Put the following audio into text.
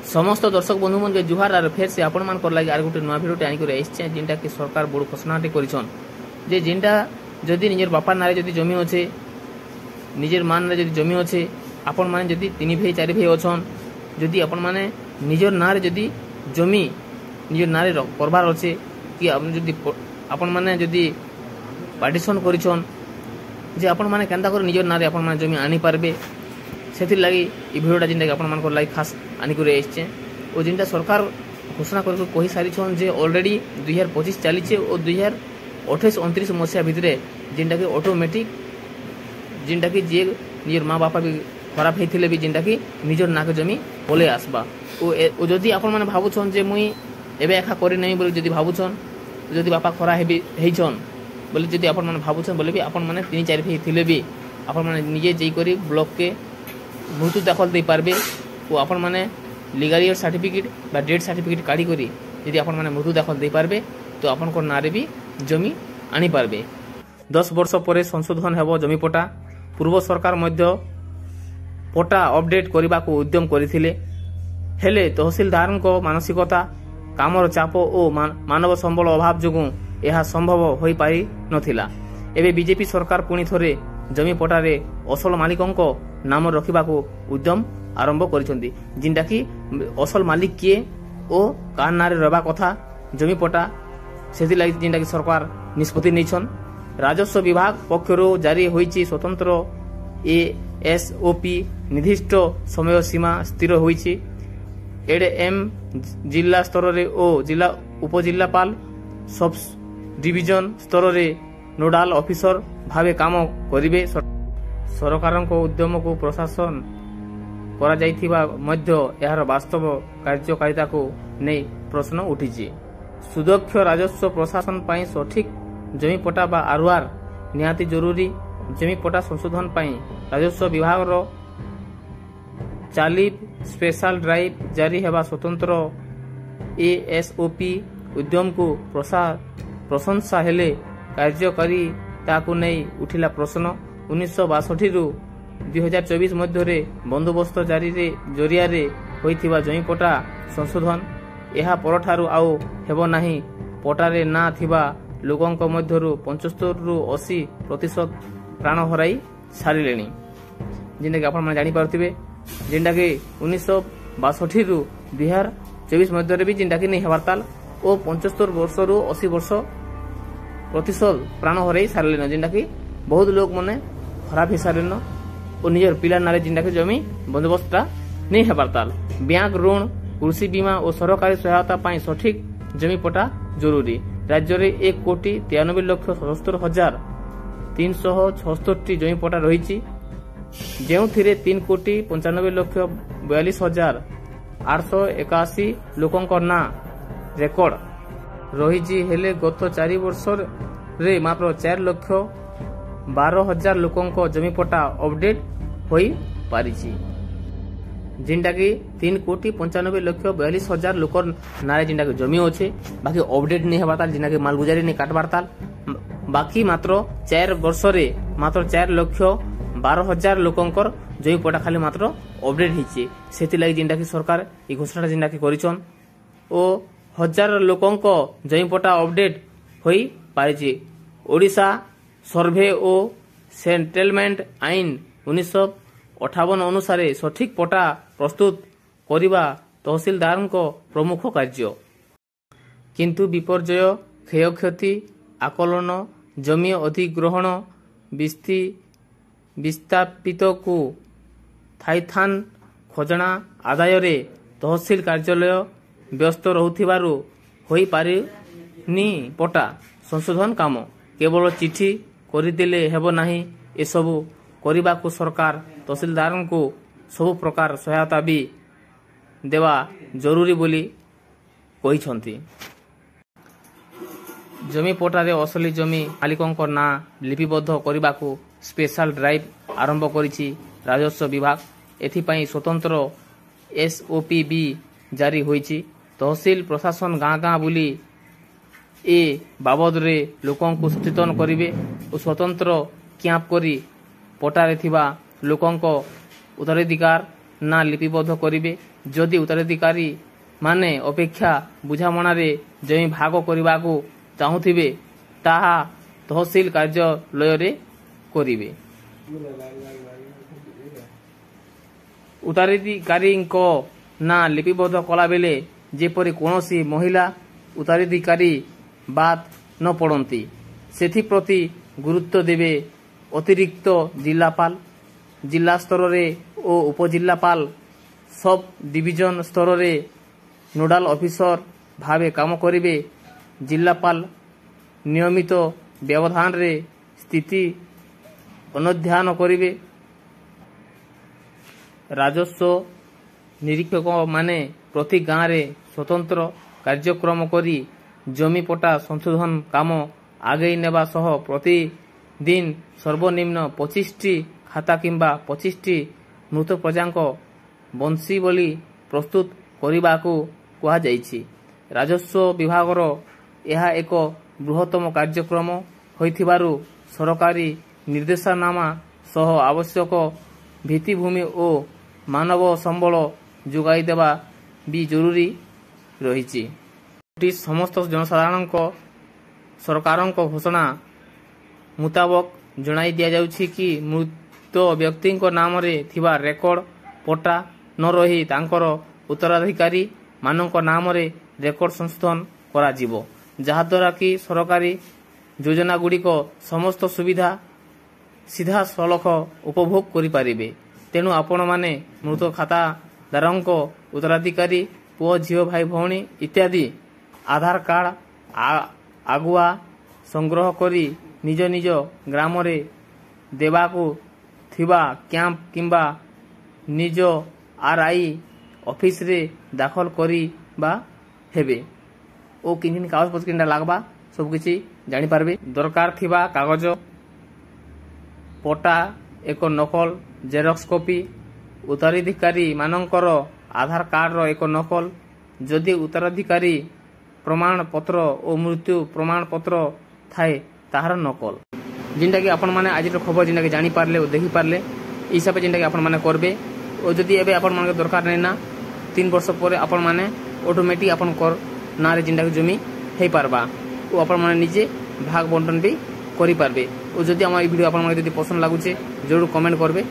समस्त दर्शक बंधु मन के जुहार आर फेर से आपण मान कर लागि आर गुटे नुवा भिडियोटे आनी कर आइछे जिनटा कि सरकार बड़ घोषणाटे करिछन जे जिनटा जदि निजर बापा नारे जदि जमी अछि निजर मान नारे जदि जमी अछि आपण माने जदि 3 भाई 4 भाई अछन जदि आपण माने निजर नारे जदि जमी निजर नारे करबार अछि कि आपण माने जदि पार्टीशन करिछन जे आपण माने केनता कर निजर नारे आपण माने जमी आनी पारबे सेति लागि ई भिडियोटा जिनटा कि आपण मान को लागि खास आनी करे आइछे ओ जिनटा सरकार घोषणा कर कहि सारी छन जे ऑलरेडी 2025 चली छे ओ 2028-29 मसिया भितरे जिनटा कि ऑटोमेटिक जिनटा कि जे निजर मां बापा भी खराब हेथिले भी जिनटा कि निजर नाक जमी बोले आसबा ओ जदि आपण माने भाबु छन जे मुई एबे एखा करि नै बोली जदि भाबु छन जदि बापा खरा हेइ छन बोले जदि आपण माने भाबु छन बोले भी आपण माने 3-4 भाई थिले भी आपण माने निजे जेई करी ब्लॉक के मृत्यु दाखल दे पारबे ओ आपण माने लीगल सर्टिफिकेट बा डेथ सर्टिफिकेट काढी करी यदि आपण माने मृत्यु दाखल दे पारबे तो आपण को नारे भी जमी आनी पारबे 10 वर्ष परे संशोधन हेबो जमी पटा पूर्व सरकार मध्य पटा अपडेट करबा को उद्यम करिथिले हेले तहसीलदार को मानसिकता कामर चाप ओ मानव संबल अभाव जोगु यह संभव होई पारि नथिला एबे बीजेपी सरकार पुनी थरे जमी पटारे असल मालिकों को नाम रखिबा को उद्यम आरंभ करिसंती जिनटा कि असल मालिक किए ओ कार नारे रहबा कथा जमी पटा सेति लागि जिनटा कि सरकार निष्पत्ति नैछन राजस्व विभाग पक्षरु जारी होईची स्वतंत्र एएसओपी निर्दिष्ट समय सीमा स्थिर होईची एडएम जिला स्तर रे ओ जिला उपजिल्लापाल सब डिविजन स्तर रे नोडाल ऑफिसर भावे काम करिवे सरकार को उद्यम को प्रशासन करा जाइथिबा मध्य यार वास्तव कार्यकारिता को नै प्रश्न उठिछि सुदक्ष राजस्व प्रशासन पाई सठिक जमी पटा बा आरआर निहाती जरूरी जमी पटा संशोधन पाई राजस्व विभाग रो चाली स्पेशल ड्राइव जारी हेबा स्वतंत्र एएसओपी उद्यम को प्रशंसा हेले कार्यकारी ताकू नै उठिला प्रश्न 1962 रु 2024 मध्य बंदोबस्त जारी रे जरिया रे होइथिबा जमी पटा संशोधन एहा परठारु आउ हेबो नाही पटारे ना थिबा लोकंक मध्यरु 75 रु 80% प्राण हराई सारिलेनी जिनका कि आपण माने जानि पारथिबे जिनका कि 1962 रु 2024 मध्य भी जिनका कि नै हेबारताल ओ 75 वर्ष रु 80 वर्ष प्रतिशत प्राण हराई सारिलेन जिनका कि बहुत लोग माने खराब हिसारेन ओ निजर पिला नारे जिनका कि जमी बंदोबस्तटा नै हेबारताल बैंक ऋण कृषि बीमा और सरकारी सहायता पाई सठिक जमी पटा जरूरी राज्य रे 1,93,376 जमी पटा रही जो 3,95,42,881 लोकंक ना रेकर्ड रही हेले गत 4 वर्ष रे मात्र 4,12,000 लोकंक जमी पटा अपडेट होई पारिछि जिनटा कि 3,95,42,000 लोक नारे जिनटा कि जमी अच्छे बाकी अपडेट नहीं हेबारताल जिनटा कि मालगुजारी नहीं काटबारताल बाकी मात्र 4 वर्ष रे मात्र 4,12,000 लोकंकर जमी पटा खाली मात्र अपडेट हिचे सेति लागि जिनटा कि सरकार ई घोषणा जिनटा कि करिछन ओ 1000 लोकंक जमी पटा अपडेट होई पारिछि ओडिशा सर्वे ओ सेटलमेंट आईन 1958 अनुसार सठिक पटा प्रस्तुत करिबा तहसीलदार को प्रमुख कार्य किंतु विपर्यय क्षयक्षति आकलन जमी अधिग्रहण विस्थापित को थाइथान खजना आदाय रे तहसील कार्यालय व्यस्त रहुथिबारु होई पारिनी पटा संशोधन काम केवल चिठी करिदेले हेबो नाही एसबु करिबा को सरकार तहसीलदार को सब प्रकार सहायता भी देवा जरूरी बोली कहिसंती जमी पटारे असली जमी मालिकों ना लिपिबद्ध करने को स्पेशल ड्राइव आरंभ करिछि राजस्व विभाग एथिपाई स्वतंत्र एसओपी भी जारी होइछि तहसील प्रशासन गाँ गाँ बुली ए बाबद रे लोकों को सचेतन करिवे और स्वतंत्र कैंप करी पटारे थिबा लोकों को उत्तराधिकार ना लिपिबद्ध करिवे ଯଦି ଉତ୍ତରାଧିକାରୀ ମାନେ ଅପେକ୍ଷା ବୁଝାମଣାରେ ଜମି ଭାଗ କରିବାକୁ ଚାହୁଁଥିବେ ତାହା ତହସିଲ କାର୍ଯ୍ୟାଳୟରେ କରିବେ। ଉତ୍ତରାଧିକାରୀଙ୍କ ନାଁ ଲିପିବଦ୍ଧ କଲାବେଳେ ଯେପରି କୌଣସି ମହିଳା ଉତ୍ତରାଧିକାରୀ ବାଦ୍ ନ ପଡ଼ନ୍ତି ସେଥିପ୍ରତି ଗୁରୁତ୍ୱ ଦେବେ। ଅତିରିକ୍ତ ଜିଲ୍ଲାପାଳ ଜିଲ୍ଲା ସ୍ତରରେ ଓ ଉପଜିଲ୍ଲାପାଳ ସବ୍ ଡିଭିଜନ ସ୍ତରରେ ନୋଡାଲ ଅଫିସର ଭାବେ କାମ କରିବେ। ଜିଲ୍ଲାପାଳ ନିୟମିତ ବ୍ୟବଧାନରେ ସ୍ଥିତି ଅନୁଧ୍ୟାନ କରିବେ। ରାଜସ୍ୱ ନିରୀକ୍ଷକମାନେ ପ୍ରତି ଗାଁରେ ସ୍ୱତନ୍ତ୍ର କାର୍ଯ୍ୟକ୍ରମ କରି ଜମି ପଟ୍ଟା ସଂଶୋଧନ କାମ ଆଗେଇ ନେବା ସହ ପ୍ରତିଦିନ ସର୍ବନିମ୍ନ 25ଟି ଖାତା କିମ୍ବା 25ଟି ମୃତ ପ୍ରଜାଙ୍କ ବଂଶୀବଳୀ ପ୍ରସ୍ତୁତ କରିବାକୁ କୁହାଯାଇଛି। ରାଜସ୍ୱ ବିଭାଗର ଏହା ଏକ ବୃହତ୍ତମ କାର୍ଯ୍ୟକ୍ରମ ହୋଇଥିବାରୁ ସରକାରୀ ନିର୍ଦ୍ଦେଶନାମା ସହ ଆବଶ୍ୟକ ଭିତ୍ତିଭୂମି ଓ ମାନବ ସମ୍ବଳ ଯୋଗାଇ ଦେବା ବି ଜରୁରୀ ରହିଛି। ସମସ୍ତ ଜନସାଧାରଣଙ୍କ ସରକାରଙ୍କ ଘୋଷଣା ମୁତାବକ ଜଣାଇ ଦିଆଯାଉଛି କି ମୃତ ବ୍ୟକ୍ତିଙ୍କ ନାମରେ ଥିବା ରେକର୍ଡ ପଟ୍ଟା ନ ରହି ତାଙ୍କର ଉତ୍ତରାଧିକାରୀ ମାନଙ୍କ ନାମରେ ରେକର୍ଡ ସଂଶୋଧନ କରାଯିବ, ଯାହାଦ୍ୱାରା କି ସରକାରୀ ଯୋଜନାଗୁଡ଼ିକ ସମସ୍ତ ସୁବିଧା ସିଧାସଳଖ ଉପଭୋଗ କରିପାରିବେ। ତେଣୁ ଆପଣମାନେ ମୃତ ଖାତାଧାରଙ୍କ ଉତ୍ତରାଧିକାରୀ ପୁଅ, ଝିଅ, ଭାଇ, ଭଉଣୀ ଇତ୍ୟାଦି ଆଧାର କାର୍ଡ ଆଗୁଆ ସଂଗ୍ରହ କରି ନିଜ ନିଜ ଗ୍ରାମରେ ଦେବାକୁ ଥିବା କ୍ୟାମ୍ପ କିମ୍ବା ନିଜ RI ଅଫିସରେ ଦାଖଲ କରିବା ହେବେ ଓ କିନ୍ କାଗଜପତ୍ର କେନ୍ଟା ଲାଗବା ସବୁକିଛି ଜାଣିପାରିବେ। ଦରକାର ଥିବା କାଗଜ ପଟ୍ଟା ଏକ ନକଲ ଜେରକ୍ସ କପି, ଉତ୍ତରାଧିକାରୀ ମାନଙ୍କର ଆଧାର କାର୍ଡର ଏକ ନକଲ, ଯଦି ଉତ୍ତରାଧିକାରୀ ପ୍ରମାଣପତ୍ର ଓ ମୃତ୍ୟୁ ପ୍ରମାଣପତ୍ର ଥାଏ ତାହାର ନକଲ। ଯେନ୍ଟାକି ଆପଣମାନେ ଆଜିର ଖବର ଯେନ୍ଟାକି ଜାଣିପାରିଲେ ଓ ଦେଖିପାରିଲେ এই হিসাবে যেটাকি আপনার করবে। ও যদি এবে আপনার দরকার নেই না 3 বর্ষ পরে আপনার অটোমেটিক আপনার নাঁরে যেটাকি জমি হয়ে পারবা ও আপনার নিজে ভাগ বন্টন বি করে পারবে। ও যদি আমার এই ভিডিও আপনার যদি পছন্দ লাগুছে জরুর কমেন্ট করবে।